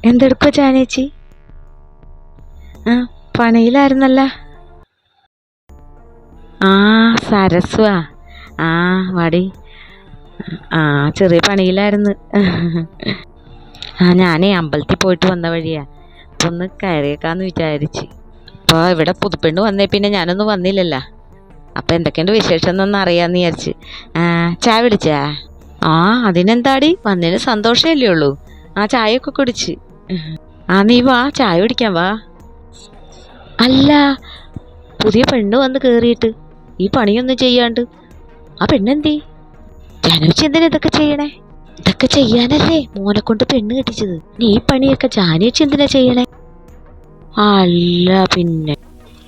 എന്തെടുക്കോ ജാനേച്ചി? ആ, പണിയിലായിരുന്നല്ല. ആ, സരസ്വാ. ആ, വാടി. ആ, ചെറിയ പണിയിലായിരുന്നു. ആ, ഞാനേ അമ്പലത്തിൽ പോയിട്ട് വന്ന വഴിയാ. അപ്പൊ ഒന്ന് കയറിയേക്കാന്ന് വിചാരിച്ച്. അപ്പോൾ ഇവിടെ പുതുപ്പെണ്ണ് വന്നേ പിന്നെ ഞാനൊന്നും വന്നില്ലല്ലോ. അപ്പം എന്തൊക്കെയുണ്ട് വിശേഷം എന്നൊന്ന് അറിയാമെന്ന് വിചാരിച്ച്. ചായ പിടിച്ചാ? ആ, അതിനെന്താടി, വന്നതിന് സന്തോഷമല്ലേ ഉള്ളൂ. ആ, ചായയൊക്കെ കുടിച്ച്. ആ, നീ വാ, ചായ കുടിക്കാൻ വാ. അല്ല, പുതിയ പെണ്ണ് വന്ന് കയറിയിട്ട് ഈ പണിയൊന്നും ചെയ്യാണ്ട് ആ പെണ്ണെന്തേ? ജാനുവച്ചി എന്തിനാ ഇതൊക്കെ ചെയ്യണേ? ഇതൊക്കെ ചെയ്യാനല്ലേ മോനെ കൊണ്ട് പെണ്ണ് കെട്ടിച്ചത്. നീ ഈ പണിയൊക്കെ ജാനുവച്ചി എന്തിനാ ചെയ്യണേ? അല്ല പിന്നെ.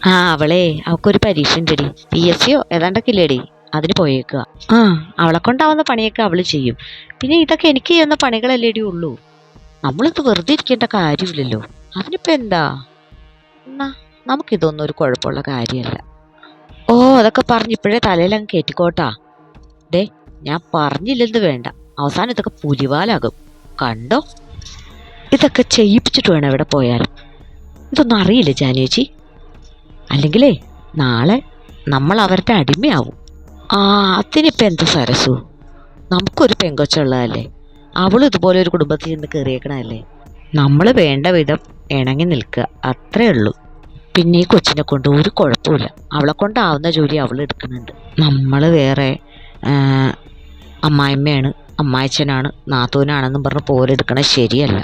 ആ, അവൾക്കൊരു പരീക്ഷ ഉണ്ടടി, PSCയോ ഏതാണ്ടൊക്കെ ഇല്ലേടി, അതിന് പോയേക്കുക. ആ, അവളെ കൊണ്ടാവുന്ന പണിയൊക്കെ അവള് ചെയ്യും. പിന്നെ ഇതൊക്കെ എനിക്ക് ചെയ്യുന്ന പണികളല്ലേടി ഉള്ളൂ. നമ്മളിത് വെറുതെ ഇരിക്കേണ്ട കാര്യമില്ലല്ലോ. അതിനിപ്പോ എന്താ? എന്നാ നമുക്കിതൊന്നും ഒരു കുഴപ്പമുള്ള കാര്യമല്ല. ഓ, അതൊക്കെ പറഞ്ഞ് ഇപ്പോഴേ തലയിലങ്ങ് കയറ്റിക്കോട്ടാ. ഡേ, ഞാൻ പറഞ്ഞില്ലെന്ന് വേണ്ട, അവസാനം ഇതൊക്കെ പുലിവാലാകും. കണ്ടോ, ഇതൊക്കെ ചെയ്യിപ്പിച്ചിട്ട് വേണം എവിടെ പോയാലും. ഇതൊന്നും അറിയില്ല ജാനുവേച്ചി. അല്ലെങ്കിലേ നാളെ നമ്മൾ അവരുടെ അടിമയാവും. ആ, അതിനിപ്പോൾ എന്ത് സരസു, നമുക്കൊരു പെങ്കൊച്ചുള്ളതല്ലേ, അവളും ഇതുപോലെ ഒരു കുടുംബത്തിൽ നിന്ന് കയറിയേക്കണല്ലേ. നമ്മൾ വേണ്ട വിധം ഇണങ്ങി നിൽക്കുക, അത്രേ ഉള്ളൂ. പിന്നെ ഈ കൊച്ചിനെ കൊണ്ട് ഒരു കുഴപ്പമില്ല. അവളെ കൊണ്ടാവുന്ന ജോലി അവൾ എടുക്കുന്നുണ്ട്. നമ്മൾ വേറെ അമ്മായിമ്മയാണ്, അമ്മായിച്ചനാണ്, നാത്തൂനാണെന്നും പറഞ്ഞ് പോരെടുക്കണത് ശരിയല്ല.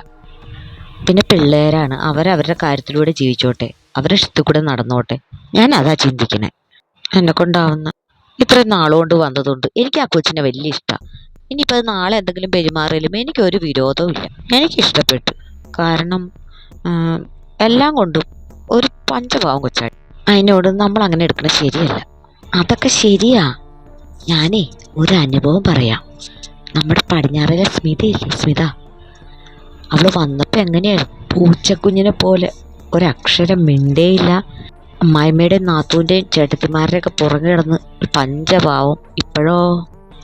പിന്നെ പിള്ളേരാണ്, അവരവരുടെ കാര്യത്തിലൂടെ ജീവിച്ചോട്ടെ, അവരുടെ ഇഷ്ടത്തിൽ കൂടെ നടന്നോട്ടെ. ഞാൻ അതാ ചിന്തിക്കണേ. എന്നെ കൊണ്ടാവുന്ന ഇത്രയും നാളുകൊണ്ട് വന്നതുകൊണ്ട് എനിക്ക് ആ കൊച്ചിനെ വലിയ ഇഷ്ടമാണ്. ഇനിയിപ്പോൾ അത് നാളെ എന്തെങ്കിലും പെരുമാറിയാലും എനിക്കൊരു വിരോധവും ഇല്ല. എനിക്കിഷ്ടപ്പെട്ടു. കാരണം എല്ലാം കൊണ്ടും ഒരു പഞ്ചപാവം കൊച്ചായി. അതിനോട് നമ്മൾ അങ്ങനെ എടുക്കണത് ശരിയല്ല. അതൊക്കെ ശരിയാ. ഞാനേ ഒരു അനുഭവം പറയാം. നമ്മുടെ പടിഞ്ഞാറിലെ സ്മിതയില്ലേ, സ്മിത, അവള് വന്നപ്പോൾ എങ്ങനെയായിരുന്നു, പൂച്ചക്കുഞ്ഞിനെ പോലെ ഒരക്ഷരം മിണ്ടേയില്ല. അമ്മായിമ്മയുടെയും നാത്തൂൻ്റെയും ചേട്ടത്തിമാരുടെയൊക്കെ പുറകെ കിടന്ന് ഒരു പഞ്ചപാവം. ഇപ്പോഴോ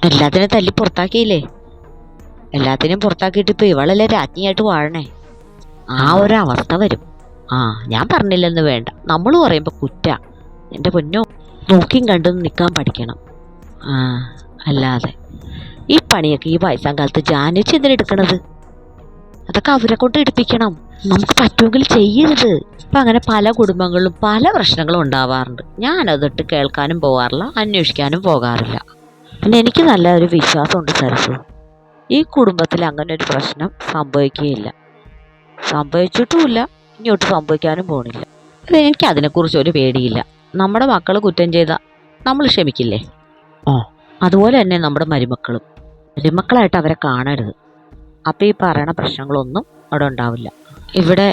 എല്ലാത്തിനും തല്ലി പുറത്താക്കിയില്ലേ. എല്ലാത്തിനും പുറത്താക്കിയിട്ട് ഇപ്പോൾ ഇവളല്ലേ രാജ്ഞിയായിട്ട് വാഴണേ. ആ ഒരു അവസ്ഥ വരും. ആ, ഞാൻ പറഞ്ഞില്ലെന്ന് വേണ്ട, നമ്മൾ പറയുമ്പോൾ കുറ്റ. എൻ്റെ പൊന്നോ, നോക്കിയും കണ്ടും നിൽക്കാൻ പഠിക്കണം. ആ, അല്ലാതെ ഈ പണിയൊക്കെ ഈ വയസ്സാം കാലത്ത് ജാനുവച്ചി എന്തിനെടുക്കണത്? അതൊക്കെ അവരെ കൊണ്ട് എടുപ്പിക്കണം. നമുക്ക് പറ്റുമെങ്കിൽ ചെയ്യരുത്. ഇപ്പം അങ്ങനെ പല കുടുംബങ്ങളിലും പല പ്രശ്നങ്ങളും ഉണ്ടാവാറുണ്ട്. ഞാനതിട്ട് കേൾക്കാനും പോകാറില്ല, അന്വേഷിക്കാനും പോകാറില്ല. പിന്നെ എനിക്ക് നല്ല ഒരു വിശ്വാസമുണ്ട് സരസു, ഈ കുടുംബത്തിൽ അങ്ങനെ ഒരു പ്രശ്നം സംഭവിക്കുകയില്ല, സംഭവിച്ചിട്ടുമില്ല, ഇങ്ങോട്ട് സംഭവിക്കാനും പോണില്ല. എനിക്ക് അതിനെക്കുറിച്ച് ഒരു പേടിയില്ല. നമ്മുടെ മക്കൾ കുറ്റം ചെയ്താൽ നമ്മൾ ക്ഷമിക്കില്ലേ? അതുപോലെ തന്നെ നമ്മുടെ മരുമക്കളായിട്ട് അവരെ കാണരുത്. അപ്പം ഈ പറയണ പ്രശ്നങ്ങളൊന്നും അവിടെ ഉണ്ടാവില്ല. ഇവിടെ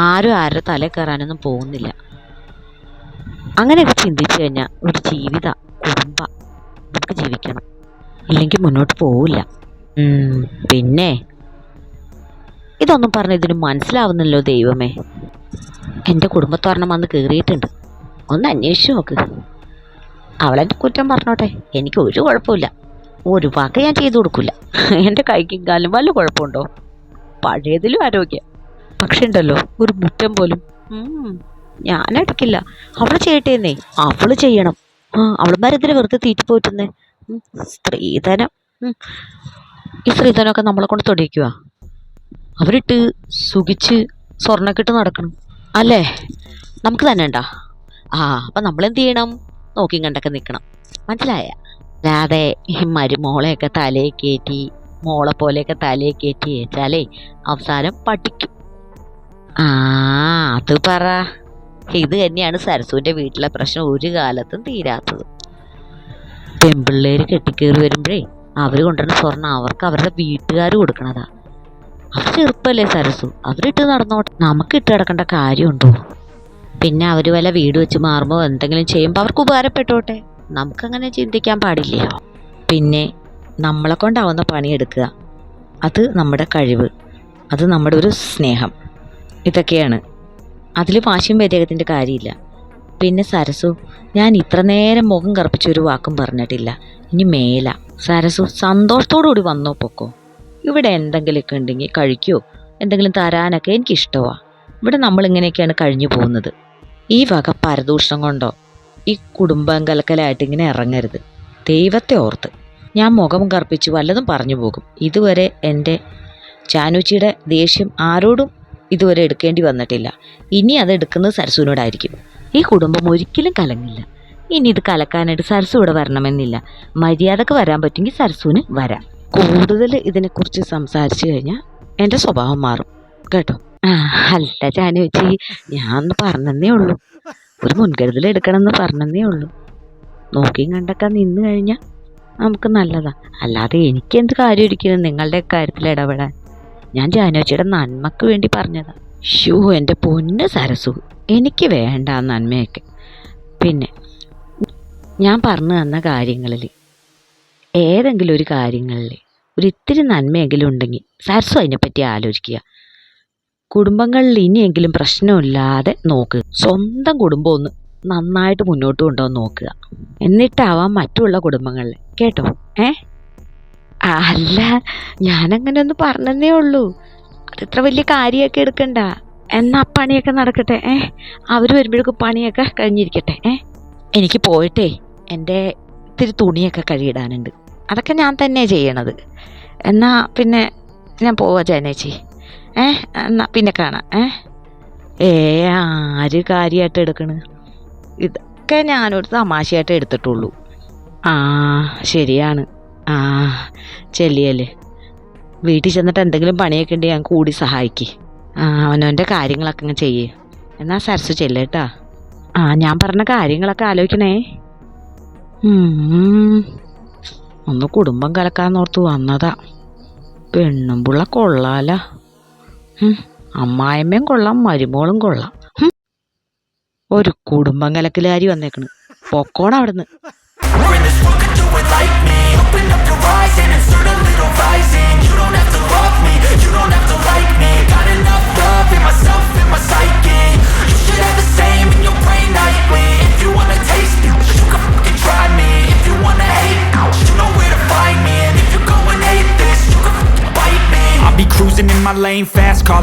ആരും ആരുടെ തലയിൽ കയറാനൊന്നും പോകുന്നില്ല. അങ്ങനെയൊക്കെ ചിന്തിച്ചു കഴിഞ്ഞാൽ ഒരു കുടുംബ നമുക്ക് ജീവിക്കണം, ഇല്ലെങ്കിൽ മുന്നോട്ട് പോവില്ല. പിന്നെ ഇതൊന്നും പറഞ്ഞ് ഇതിന് മനസ്സിലാവുന്നല്ലോ ദൈവമേ. എൻ്റെ കുടുംബത്തോരണം വന്ന് കയറിയിട്ടുണ്ട്, ഒന്ന് അന്വേഷിച്ചു നോക്ക്. അവളെൻ്റെ കുറ്റം പറഞ്ഞോട്ടെ, എനിക്ക് ഒരു കുഴപ്പമില്ല, ഒരു വാക്ക് ഞാൻ ചെയ്തു കൊടുക്കില്ല. എൻ്റെ കൈക്കും കാലും വല്ല കുഴപ്പമുണ്ടോ? പഴയതിലും ആരോഗ്യം. പക്ഷെ ഉണ്ടല്ലോ, ഒരു മുറ്റം പോലും ഞാനെടുക്കില്ല. അവള് ചെയ്യട്ടേന്നേ, അവള് ചെയ്യണം. അവളുമാരെന്തിനാ വെറുതെ തീറ്റിപ്പോറ്റുന്നേ? സ്ത്രീധനം, ഈ സ്ത്രീധനമൊക്കെ നമ്മളെ കൊണ്ട് തൊടിയിക്കുക. അവരിട്ട് സുഖിച്ച് സ്വർണ്ണക്കിട്ട് നടക്കണം അല്ലേ? നമുക്ക് തന്നെ ഉണ്ടാ. അപ്പം നമ്മളെന്ത് ചെയ്യണം? നോക്കിയും കണ്ടൊക്കെ നിൽക്കണം, മനസ്സിലായ? അല്ലാതെ മരുമോളെയൊക്കെ തലയെ കയറ്റി, മോളെ പോലെയൊക്കെ തലയെ കയറ്റി വെച്ചാലേ അവസാനം പഠിക്കും. അത് പറ. ഇത് തന്നെയാണ് സരസുവിൻ്റെ വീട്ടിലെ പ്രശ്നം ഒരു കാലത്തും തീരാത്തത്. പെൺപിള്ളേര് കെട്ടിക്കേറി വരുമ്പോഴേ അവർ കൊണ്ടുവരുന്ന സ്വർണ്ണം അവർക്ക് അവരുടെ വീട്ടുകാർ കൊടുക്കണതാ. അവർ ചെറുപ്പല്ലേ സരസു, അവരിട്ട് നടന്നോട്ടെ, നമുക്ക് ഇട്ട് കിടക്കേണ്ട കാര്യമുണ്ടോ? പിന്നെ അവർ വല്ല വീട് വെച്ച് മാറുമ്പോൾ എന്തെങ്കിലും ചെയ്യുമ്പോൾ അവർക്ക് ഉപകാരപ്പെട്ടോട്ടെ, നമുക്കങ്ങനെ ചിന്തിക്കാൻ പാടില്ല. പിന്നെ നമ്മളെ കൊണ്ടാവുന്ന പണിയെടുക്കുക, അത് നമ്മുടെ കഴിവ്, അത് നമ്മുടെ ഒരു സ്നേഹം, ഇതൊക്കെയാണ്. അതിൽ വാശിയും വ്യതിയാകത്തിൻ്റെ കാര്യമില്ല. പിന്നെ സരസു, ഞാൻ ഇത്ര നേരം മുഖം കറുപ്പിച്ചൊരു വാക്കും പറഞ്ഞിട്ടില്ല. ഇനി മേല സരസു സന്തോഷത്തോടു കൂടി വന്നോ പൊക്കോ. ഇവിടെ എന്തെങ്കിലുമൊക്കെ ഉണ്ടെങ്കിൽ കഴിക്കുമോ, എന്തെങ്കിലും തരാനൊക്കെ എനിക്കിഷ്ടമാണ്. ഇവിടെ നമ്മളിങ്ങനെയൊക്കെയാണ് കഴിഞ്ഞു പോകുന്നത്. ഈ വക പരദൂഷണം കൊണ്ടോ ഈ കുടുംബം കലക്കലായിട്ട് ഇങ്ങനെ ഇറങ്ങരുത്. ദൈവത്തെ ഓർത്ത് ഞാൻ മുഖം കറുപ്പിച്ച് വല്ലതും പറഞ്ഞു പോകും. ഇതുവരെ എൻ്റെ ചാനുച്ചിയുടെ ദേഷ്യം ആരോടും ഇതുവരെ എടുക്കേണ്ടി വന്നിട്ടില്ല. ഇനി അത് എടുക്കുന്നത് സരസുവിനോടായിരിക്കും. ഈ കുടുംബം ഒരിക്കലും കലങ്ങില്ല. ഇനി ഇത് കലക്കാനായിട്ട് സരസു ഇവിടെ വരണമെന്നില്ല. മര്യാദക്ക് വരാൻ പറ്റുമെങ്കിൽ സരസുവിന് വരാം. കൂടുതൽ ഇതിനെക്കുറിച്ച് സംസാരിച്ചു കഴിഞ്ഞാൽ എൻ്റെ സ്വഭാവം മാറും കേട്ടോ. അല്ല ചാനുച്ചി, ഞാൻ പറഞ്ഞതേ ഉള്ളൂ. ഒരു മുൻകരുതൽ എടുക്കണമെന്ന് പറഞ്ഞതേ ഉള്ളൂ. നോക്കിയും കണ്ടൊക്കെ നിന്ന് കഴിഞ്ഞാൽ നമുക്ക് നല്ലതാ. അല്ലാതെ എനിക്കെന്ത് കാര്യം ഇരിക്കുന്നു നിങ്ങളുടെ കാര്യത്തിൽ ഇടപെടാൻ? ഞാൻ ചാനുച്ചിയുടെ നന്മക്ക് വേണ്ടി പറഞ്ഞതാ. എൻ്റെ പൊന്ന് സരസു, എനിക്ക് വേണ്ട ആ നന്മയൊക്കെ. പിന്നെ ഞാൻ പറഞ്ഞു തന്ന കാര്യങ്ങളിൽ ഏതെങ്കിലും ഒരു കാര്യങ്ങളിൽ ഒരു ഇത്തിരി നന്മയെങ്കിലും ഉണ്ടെങ്കിൽ സരസു അതിനെപ്പറ്റി ആലോചിക്കുക. കുടുംബങ്ങളിൽ ഇനിയെങ്കിലും പ്രശ്നമില്ലാതെ നോക്കുക. സ്വന്തം കുടുംബം ഒന്ന് നന്നായിട്ട് മുന്നോട്ട് കൊണ്ടുപോകാൻ നോക്കുക. എന്നിട്ടാവാം മറ്റുള്ള കുടുംബങ്ങളിൽ കേട്ടോ. അല്ല, ഞാനങ്ങനെ ഒന്ന് പറഞ്ഞതേ ഉള്ളൂ. അതിത്ര വലിയ കാര്യമൊക്കെ എടുക്കണ്ട. എന്നാ പണിയൊക്കെ നടക്കട്ടെ. അവർ വരുമ്പോഴേക്കും പണിയൊക്കെ കഴിഞ്ഞിരിക്കട്ടെ. എനിക്ക് പോയിട്ടേ എൻ്റെ ഇത്തിരി തുണിയൊക്കെ കഴുകിയിടാനുണ്ട്. അതൊക്കെ ഞാൻ തന്നെ ചെയ്യണത്. എന്നാ പിന്നെ ഞാൻ പോവാ ജാനേച്ചി. എന്നാ പിന്നെ കാണാം. ആര് കാര്യമായിട്ട് എടുക്കണ്? ഇതൊക്കെ ഞാനൊരു തമാശയായിട്ട് എടുത്തിട്ടുള്ളൂ. ശരിയാണ്. ചെല്ലിയല്ലേ, വീട്ടിൽ ചെന്നിട്ട് എന്തെങ്കിലും പണിയൊക്കെ ഉണ്ടെങ്കിൽ ഞാൻ കൂടി സഹായിക്കേ. അവനവൻ്റെ കാര്യങ്ങളൊക്കെ അങ്ങ് ചെയ്യേ. എന്നാ സരസു ചെല്ലേട്ടാ. ഞാൻ പറഞ്ഞ കാര്യങ്ങളൊക്കെ ആലോചിക്കണേ. ഒന്ന് കുടുംബം കലക്കാന്നോർത്ത് വന്നതാ. പെണ്ണും പുള്ള കൊള്ളാല. അമ്മായിമ്മയും കൊള്ളാം, മരുമോളും കൊള്ളാം. ഒരു കുടുംബം കലക്കലുകാരി വന്നേക്കണ്. പൊക്കോണം അവിടുന്ന്. Cruising in my lane fast, call